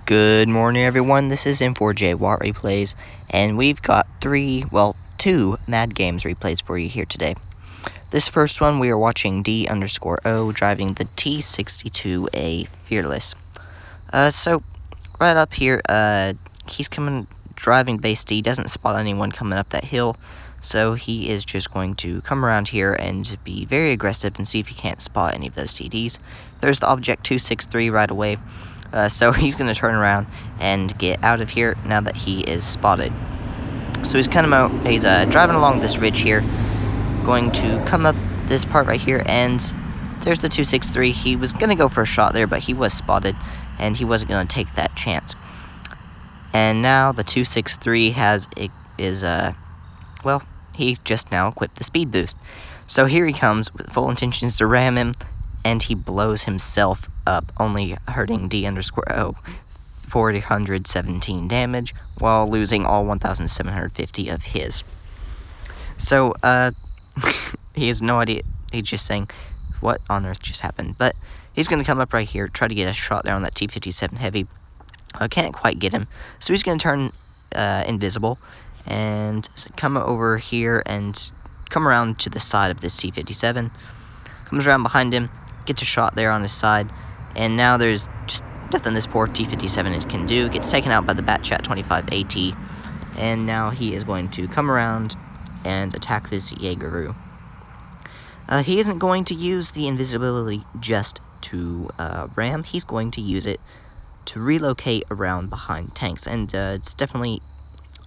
Good morning, everyone. This is M4J Watt Replays, and we've got two Mad Games replays for you here today. This first one, we are watching D_O driving the T62A Fearless. So right up here, he's driving base D, doesn't spot anyone coming up that hill, so he is just going to come around here and be very aggressive and see if he can't spot any of those TDs. There's the object 263 right away. So he's going to turn around and get out of here now that he is spotted. So he's driving along this ridge here, going to come up this part right here, and there's the 263. He was going to go for a shot there, but he was spotted, and he wasn't going to take that chance. And now the 263 he just now equipped the speed boost. So here he comes with full intentions to ram him, and he blows himself up, only hurting D_O 417 damage, while losing all 1,750 of his. So, he has no idea. He's just saying, what on earth just happened? But he's going to come up right here, try to get a shot there on that T57 Heavy. I can't quite get him, so he's going to turn invisible, and come over here and come around to the side of this T57. Comes around behind him, gets a shot there on his side, and now there's just nothing this poor T57 can do. Gets taken out by the Batchat 25 AT, and now he is going to come around and attack this Jaegeru. He isn't going to use the invisibility just to ram. He's going to use it to relocate around behind tanks, and it's definitely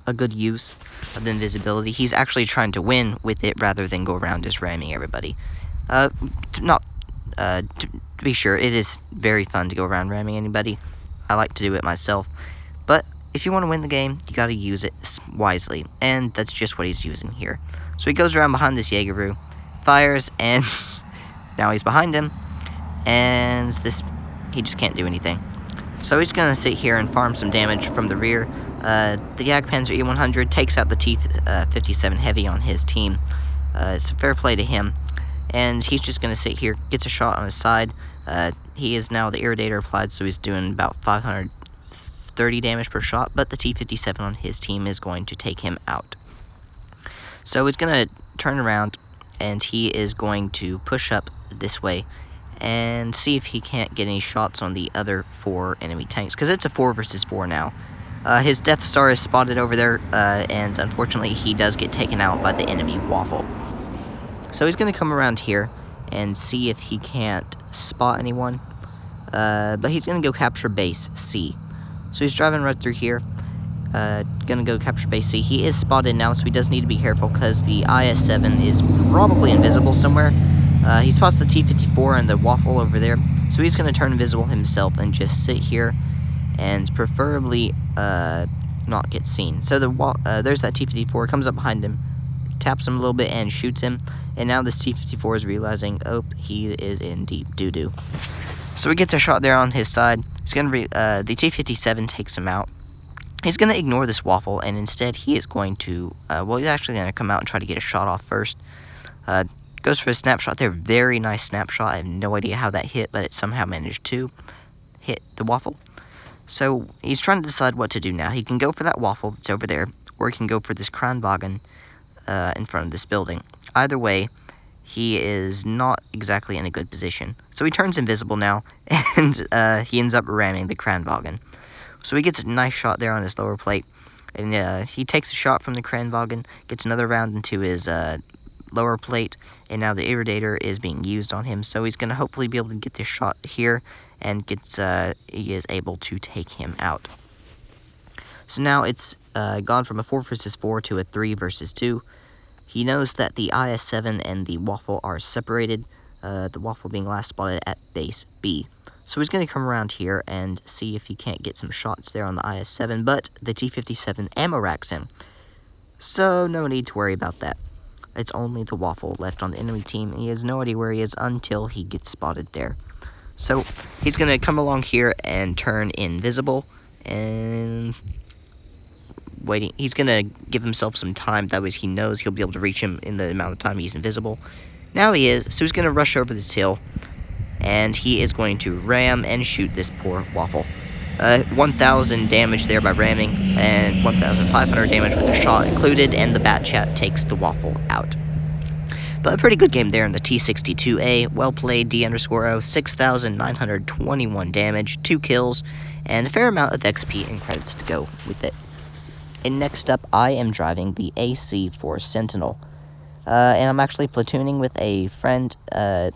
a good use of the invisibility. He's actually trying to win with it rather than go around just ramming everybody. To be sure, it is very fun to go around ramming anybody. I like to do it myself. But if you want to win the game, you gotta use it wisely. And that's just what he's using here. So he goes around behind this Jaegeru, fires, and now he's behind him. And he just can't do anything. So he's gonna sit here and farm some damage from the rear. The Jagdpanzer E100 takes out the T57 Heavy on his team. It's fair play to him. And he's just going to sit here, gets a shot on his side. He is now the Irridator applied, so he's doing about 530 damage per shot, but the T57 on his team is going to take him out. So he's going to turn around, and he is going to push up this way and see if he can't get any shots on the other 4 enemy tanks, because it's a 4 versus 4 now. His Death Star is spotted over there, and unfortunately he does get taken out by the enemy Waffle. So he's going to come around here and see if he can't spot anyone. But he's going to go capture base C. So he's driving right through here. Going to go capture base C. He is spotted now, so he does need to be careful because the IS-7 is probably invisible somewhere. He spots the T-54 and the Waffle over there. So he's going to turn invisible himself and just sit here and preferably not get seen. So there's that T-54, comes up behind him, taps him a little bit and shoots him, and now this T-54 is realizing, oh, he is in deep doo-doo. So he gets a shot there on his side. He's gonna the T-57 takes him out. He's gonna ignore this Waffle, and instead he is going to he's actually gonna come out and try to get a shot off first. Goes for a snapshot there, very nice snapshot. I have no idea how that hit, but it somehow managed to hit the Waffle. So he's trying to decide what to do now. He can go for that Waffle that's over there, or he can go for this Kranwagen in front of this building. Either way, he is not exactly in a good position. So he turns invisible now, and he ends up ramming the Kranwagen. So he gets a nice shot there on his lower plate, and he takes a shot from the Kranwagen, gets another round into his lower plate, and now the Irridator is being used on him. So he's going to hopefully be able to get this shot here, and he is able to take him out. So now it's gone from a 4 versus 4 to a 3 versus 2. He knows that the IS-7 and the Waffle are separated, the Waffle being last spotted at base B. So he's going to come around here and see if he can't get some shots there on the IS-7, but the T-57 ammo racks him. So no need to worry about that. It's only the Waffle left on the enemy team, and he has no idea where he is until he gets spotted there. So he's going to come along here and turn invisible, and waiting. He's going to give himself some time, that way he knows he'll be able to reach him in the amount of time he's invisible. Now he is, so he's going to rush over this hill, and he is going to ram and shoot this poor Waffle. 1,000 damage there by ramming, and 1,500 damage with the shot included, and the Bat Chat takes the Waffle out. But a pretty good game there in the T62A. Well played, D_O. 6,921 damage, 2 kills, and a fair amount of XP and credits to go with it. And next up, I am driving the AC4 Sentinel. And I'm actually platooning with a friend. I'm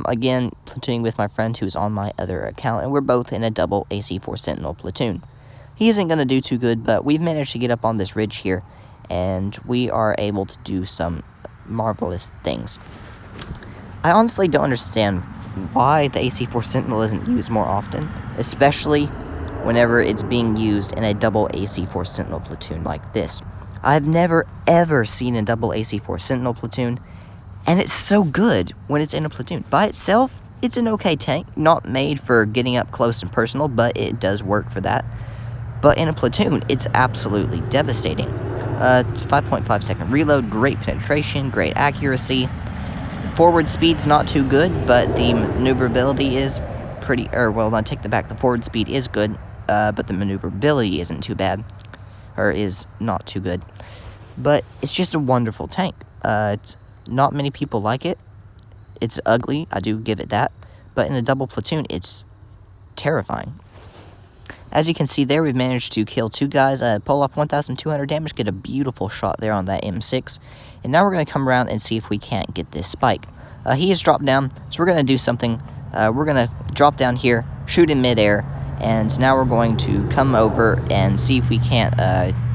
again platooning with my friend who's on my other account, and we're both in a double AC4 Sentinel platoon. He isn't going to do too good, but we've managed to get up on this ridge here, and we are able to do some marvelous things. I honestly don't understand why the AC4 Sentinel isn't used more often, especially whenever it's being used in a double AC4 Sentinel platoon like this. I've never ever seen a double AC4 Sentinel platoon, and it's so good when it's in a platoon. By itself, it's an okay tank, not made for getting up close and personal, but it does work for that. But in a platoon, it's absolutely devastating. 5.5 second reload, great penetration, great accuracy. Forward speed's not too good, but the maneuverability is pretty, well, I take that back, the forward speed is good, but the maneuverability isn't too bad, or is not too good. But it's just a wonderful tank. It's not many people like it. It's ugly, I do give it that, but in a double platoon, it's terrifying. As you can see there, we've managed to kill 2 guys, pull off 1,200 damage, get a beautiful shot there on that M6, and now we're going to come around and see if we can't get this spike. He has dropped down, so we're going to do something. We're going to drop down here, shoot in midair, and now we're going to come over and see if we can't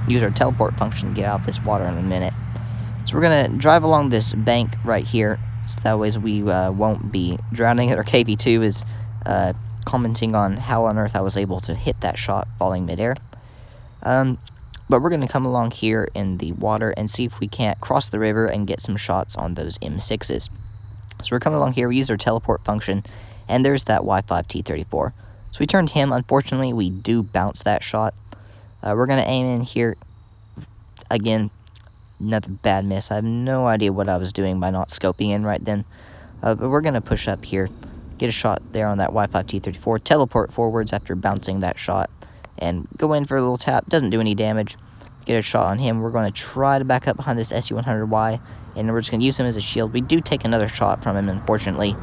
use our teleport function to get out of this water in a minute. So we're going to drive along this bank right here, so that way we won't be drowning. Our KV2 is commenting on how on earth I was able to hit that shot falling midair. But we're going to come along here in the water and see if we can't cross the river and get some shots on those M6s. So we're coming along here, we use our teleport function, and there's that Y5T34. So we turned him. Unfortunately, we do bounce that shot. We're going to aim in here. Again, another bad miss. I have no idea what I was doing by not scoping in right then. But we're going to push up here, get a shot there on that Y5T34, teleport forwards after bouncing that shot, and go in for a little tap. Doesn't do any damage. Get a shot on him. We're going to try to back up behind this SU-100Y, and we're just going to use him as a shield. We do take another shot from him, unfortunately,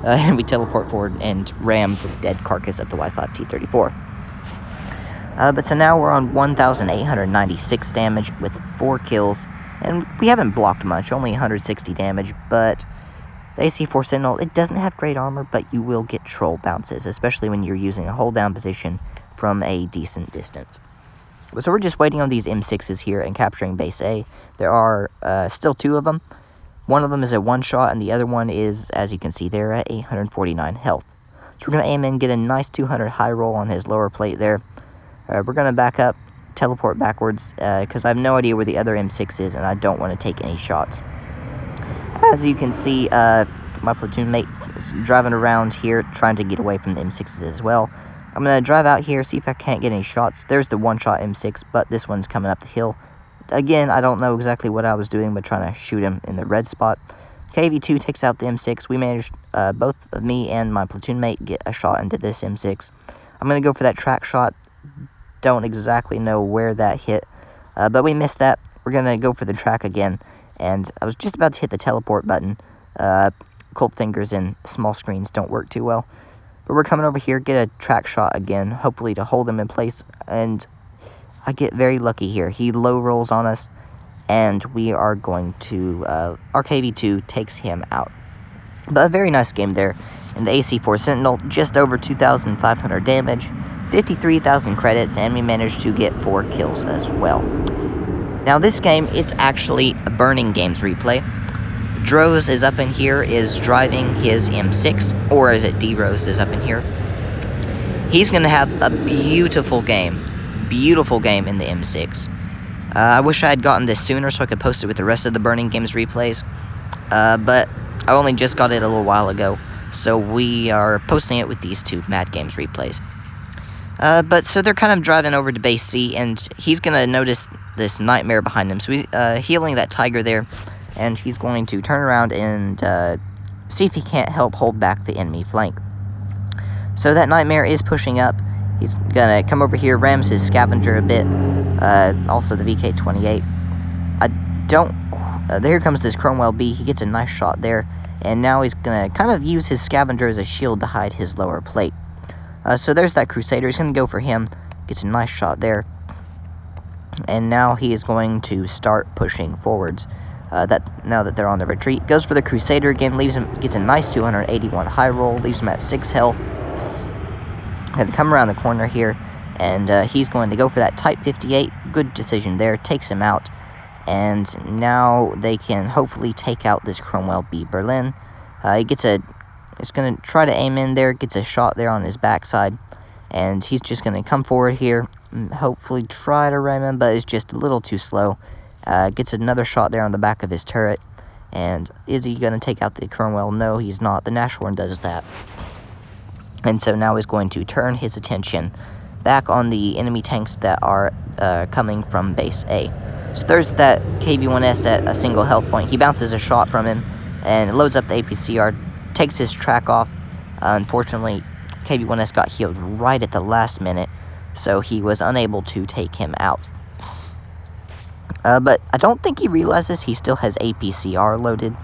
and we teleport forward and ram the dead carcass of the Y5T34. But so now we're on 1,896 damage with 4 kills, and we haven't blocked much, only 160 damage, but the AC4 Sentinel, it doesn't have great armor, but you will get troll bounces, especially when you're using a hold down position from a decent distance. So we're just waiting on these M6s here and capturing base A. There are still 2 of them. One of them is a 1-shot, and the other one is, as you can see there, at 849 health. So we're going to aim in, get a nice 200 high roll on his lower plate there. We're going to back up, teleport backwards, because I have no idea where the other M6 is, and I don't want to take any shots. As you can see, my platoon mate is driving around here, trying to get away from the M6s as well. I'm going to drive out here, see if I can't get any shots. There's the 1-shot M6, but this one's coming up the hill. Again, I don't know exactly what I was doing, but trying to shoot him in the red spot. KV2 takes out the M6. We managed, both of me and my platoon mate, get a shot into this M6. I'm going to go for that track shot. Don't exactly know where that hit, but we missed that. We're going to go for the track again, and I was just about to hit the teleport button. Cold fingers and small screens don't work too well. But we're coming over here, get a track shot again, hopefully to hold him in place, and I get very lucky here. He low rolls on us, and we are going to, our KV2 takes him out. But a very nice game there. In the AC4 Sentinel, just over 2,500 damage, 53,000 credits, and we managed to get 4 kills as well. Now this game, it's actually a Burning Games replay. Droz is up in here, is driving his M6, or is it D-Rose is up in here. He's going to have a beautiful game in the M6. I wish I had gotten this sooner so I could post it with the rest of the Burning Games replays, but I only just got it a little while ago, so we are posting it with these 2 Mad Games replays. But so they're kind of driving over to base C, and he's going to notice this nightmare behind him, so he's healing that tiger there. And he's going to turn around and see if he can't help hold back the enemy flank. So that Nightmare is pushing up. He's gonna come over here, rams his Scavenger a bit. Also the VK-28. Here comes this Cromwell B. He gets a nice shot there. And now he's gonna kind of use his Scavenger as a shield to hide his lower plate. So there's that Crusader. He's gonna go for him. Gets a nice shot there. And now he is going to start pushing forwards. Now that they're on the retreat, goes for the Crusader again, leaves him, gets a nice 281 high roll, leaves him at 6 health. And come around the corner here, and he's going to go for that Type 58. Good decision there, takes him out. And now they can hopefully take out this Cromwell B Berlin. He's going to try to aim in there, gets a shot there on his backside. And he's just going to come forward here, and hopefully try to ram him, but it's just a little too slow. Gets another shot there on the back of his turret. And is he going to take out the Cromwell? No, he's not. The Nashorn does that. And so now he's going to turn his attention back on the enemy tanks that are coming from base A. So there's that KV-1S at a single health point. He bounces a shot from him and loads up the APCR, takes his track off. Unfortunately, KV-1S got healed right at the last minute, so he was unable to take him out. But I don't think he realizes he still has APCR loaded.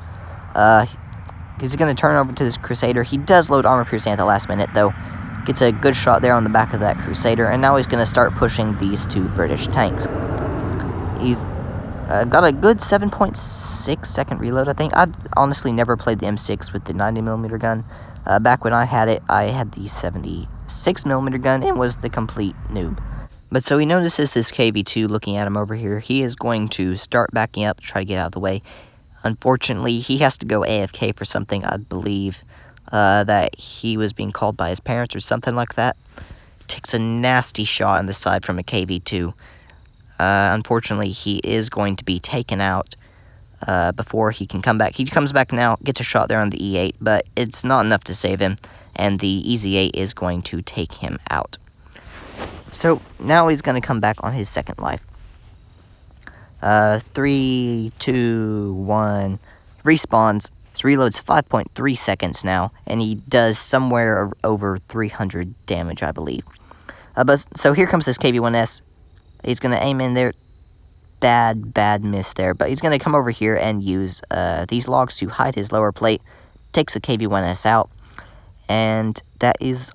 He's going to turn over to this Crusader. He does load Armor Piercing at the last minute, though. Gets a good shot there on the back of that Crusader, and now he's going to start pushing these two British tanks. He's got a good 7.6 second reload, I think. I've honestly never played the M6 with the 90mm gun. Back when I had it, I had the 76mm gun and was the complete noob. But so he notices this KV-2 looking at him over here. He is going to start backing up to try to get out of the way. Unfortunately, he has to go AFK for something, I believe, that he was being called by his parents or something like that. Takes a nasty shot on the side from a KV-2. Unfortunately, he is going to be taken out before he can come back. He comes back now, gets a shot there on the E8, but it's not enough to save him, and the EZ8 is going to take him out. So now he's going to come back on his second life. 3, 2, 1, respawns. His reload's 5.3 seconds now, and he does somewhere over 300 damage, I believe. So here comes this KV-1S. He's going to aim in there. Bad miss there, but he's going to come over here and use these logs to hide his lower plate. Takes the KV-1S out, and that is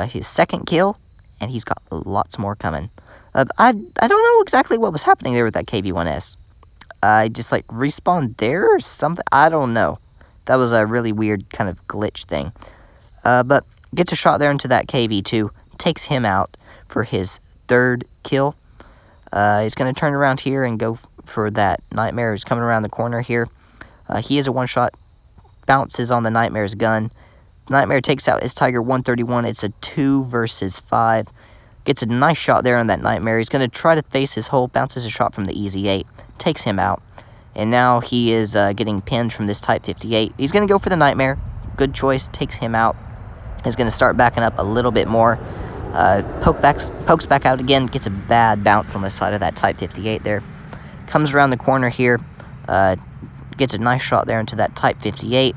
his second kill, and he's got lots more coming. I don't know exactly what was happening there with that KV-1S. I just like respawned there or something. I don't know. That was a really weird kind of glitch thing. But gets a shot there into that KV-2. Takes him out for his third kill. He's going to turn around here and go for that Nightmare who's coming around the corner here. He is a one-shot. Bounces on the Nightmare's gun. Nightmare takes out his Tiger 131. It's a 2 versus 5. Gets a nice shot there on that Nightmare. He's going to try to face his hole. Bounces a shot from the EZ8. Takes him out. And now he is getting pinned from this Type 58. He's going to go for the Nightmare. Good choice. Takes him out. He's going to start backing up a little bit more. Pokes back out again. Gets a bad bounce on the side of that Type 58 there. Comes around the corner here. Gets a nice shot there into that Type 58.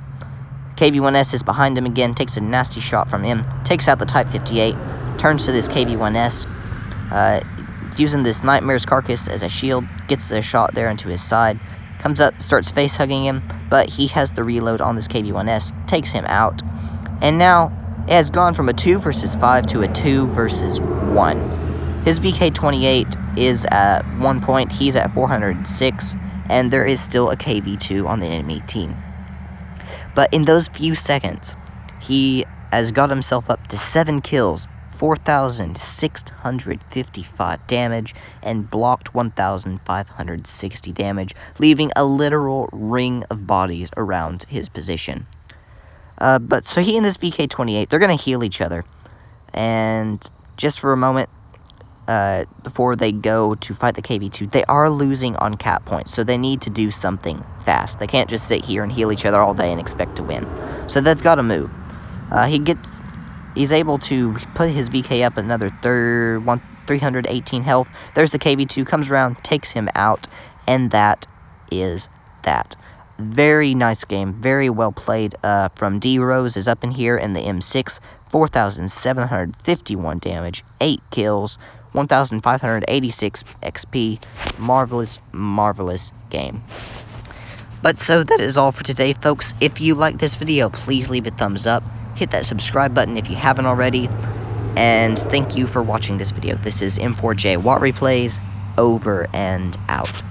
KV-1S is behind him again. Takes a nasty shot from him. Takes out the Type 58. Turns to this KV-1S. Using this Nightmare's carcass as a shield. Gets a shot there into his side. Comes up, starts face-hugging him. But he has the reload on this KV-1S. Takes him out. And now it has gone from a 2 versus 5 to a 2 versus 1. His VK-28 is at 1 point. He's at 406. And there is still a KV-2 on the enemy team. But in those few seconds, he has got himself up to 7 kills, 4,655 damage, and blocked 1,560 damage, leaving a literal ring of bodies around his position. But so he and this VK-28, they're going to heal each other. And just for a moment, before they go to fight the KV-2, they are losing on cap points, so they need to do something fast. They can't just sit here and heal each other all day and expect to win. So they've got to move. He's able to put his VK up another 318 health. There's the KV-2, comes around, takes him out, and that is that. Very nice game, very well played. From D Rose is up in here in the M6, 4,751 damage, 8 kills, 1,586 XP. Marvelous, marvelous game. But so that is all for today, folks. If you like this video, please leave a thumbs up. Hit that subscribe button if you haven't already. And thank you for watching this video. This is M4J Watt Replays, over and out.